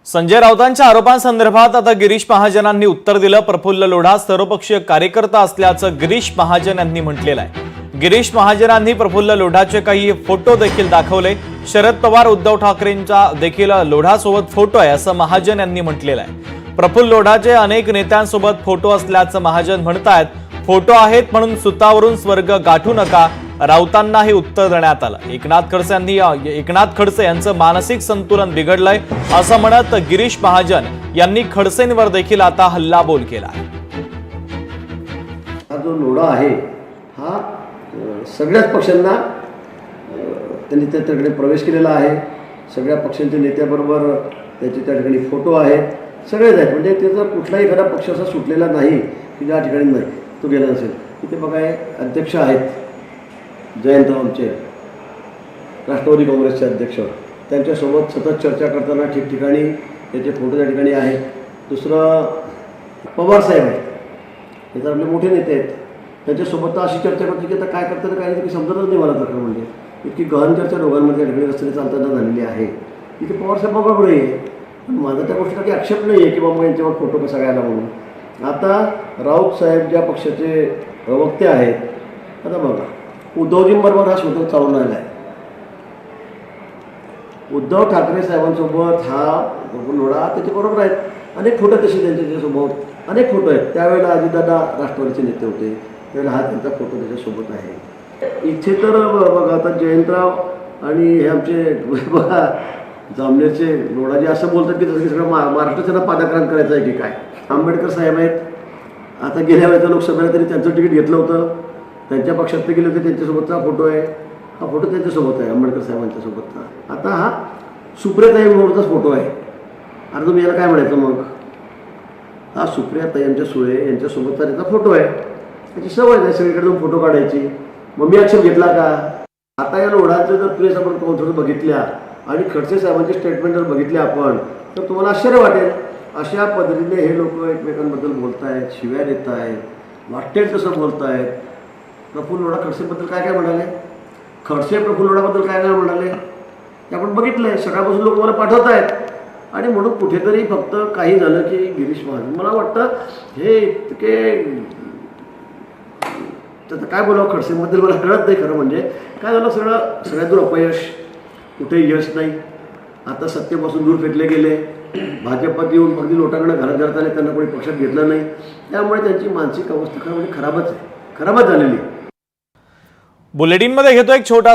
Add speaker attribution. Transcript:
Speaker 1: संजय राऊतांच्या आरोपांसंदर्भात आता गिरीश महाजनांनी उत्तर दिलं। प्रफुल्ल लोढा सर्वपक्षीय कार्यकर्ता असल्याचं गिरीश महाजन यांनी म्हटलेलं आहे। गिरीश महाजनांनी प्रफुल्ल लोढाचे काही फोटो देखील दाखवले। शरद पवार उद्धव ठाकरेंचा देखील लोढासोबत फोटो आहे असं महाजन यांनी म्हटलेलं आहे। प्रफुल्ल लोढाचे अनेक नेत्यांसोबत फोटो असल्याचं महाजन म्हणतात। फोटो आहेत म्हणून सुतावरून स्वर्ग गाठू नका, राऊतांना हे उत्तर देण्यात आलं। एकनाथ खडसे यांचं मानसिक संतुलन बिघडलंय असं म्हणत गिरीश महाजन यांनी खडसेंवर देखील आता हल्लाबोल केला।
Speaker 2: हा जो लोढा आहे हा सगळ्याच पक्षांना त्यांनी त्या ठिकाणी प्रवेश केलेला आहे। सगळ्या पक्षांच्या नेत्याबरोबर त्याचे त्या ठिकाणी फोटो आहेत, सगळेच आहेत। म्हणजे त्याचा कुठलाही एखादा पक्ष असा सुटलेला नाही की ज्या ठिकाणी नाही तो गेला नसेल। इथे बघा अध्यक्ष आहेत जयंत आमचे राष्ट्रवादी काँग्रेसचे अध्यक्ष, त्यांच्यासोबत सतत चर्चा करताना ठिकठिकाणी त्याचे फोटो त्या ठिकाणी आहेत। दुसरं पवार साहेब आहेत, हे तर आपले मोठे नेते आहेत, त्यांच्यासोबत तर अशी चर्चा करते की आता काय करतात काय नाही समजतच नाही मला तर। म्हणजे इतकी गहन चर्चा दोघांमध्ये त्या ठिकाणी रस्त्याने चालताना झालेली आहे। इथे पवार साहेब बरोबर आहे, पण माझा त्या गोष्टीचा काही आक्षेप नाही आहे की बाबा यांच्यावर फोटो कसा घ्यायला म्हणून। आता राऊत साहेब ज्या पक्षाचे प्रवक्ते आहेत, आता बघा उद्धवजींबरोबर हा स्वतः चालून आला आहे। उद्धव ठाकरे साहेबांसोबत हा लोढा त्याच्याबरोबर आहेत, अनेक फोटो तसे त्यांच्यासोबत अनेक फोटो आहेत। त्यावेळेला अजितदादा राष्ट्रवादीचे नेते होते, त्यावेळेला हा त्यांचा फोटो त्याच्यासोबत आहे। इथे तर बघा आता जयंतराव आणि हे आमचे बघा जामनेरचे लोढाजी असं बोलतात की जसं की सगळं महाराष्ट्राचं पादाक्रांत करायचं आहे की काय। आंबेडकर साहेब आहेत, आता गेल्या वेळेला लोकसभेला तरी त्यांचं तिकीट घेतलं होतं, त्यांच्या पक्षात ते गेले होते, त्यांच्यासोबतचा फोटो आहे। हा फोटो त्यांच्यासोबत आहे, आंबेडकर साहेबांच्यासोबतचा। आता हा सुप्रियाताई मोरचाच फोटो आहे। आता तुम्ही याला काय म्हणायचं मग? हा सुप्रियाताई यांच्या सुळे यांच्यासोबतचा त्याचा फोटो आहे। त्याची सवय आहे सगळीकडे जाऊन फोटो काढायची। मग मी आक्षेप घेतला का? आता या लोढांचं जर प्रेस आपण कॉन्फरन्स बघितल्या आणि खडसे साहेबांचे स्टेटमेंट जर बघितले आपण, तर तुम्हाला आश्चर्य वाटेल। अशा पद्धतीने हे लोक एकमेकांबद्दल बोलत आहेत, शिव्या देत आहेत, वाटेल तसं बोलत आहेत। प्रफुल्ल लोढा खडसेबद्दल काय काय म्हणाले, खडसे प्रफुल्ल लोढाबद्दल काय काय म्हणाले ते आपण बघितलंय। सकाळपासून लोक मला पाठवत आहेत आणि म्हणून कुठेतरी फक्त काही झालं की गिरीश महाजन, मला वाटतं हे इतके त्याचं काय बोलावं खडसेबद्दल मला कळत नाही खरं। म्हणजे काय झालं, सगळ्यात दूर अपयश, कुठेही यश नाही। आता सत्तेपासून दूर फेकले गेले, भाजपात येऊन अगदी लोटांकडे घरात आले, त्यांना कोणी पक्षात घेतलं नाही। त्यामुळे त्यांची मानसिक अवस्था खरं म्हणजे खराबच झालेली।
Speaker 1: बुलेटिनमध्ये घेतो एक छोटासा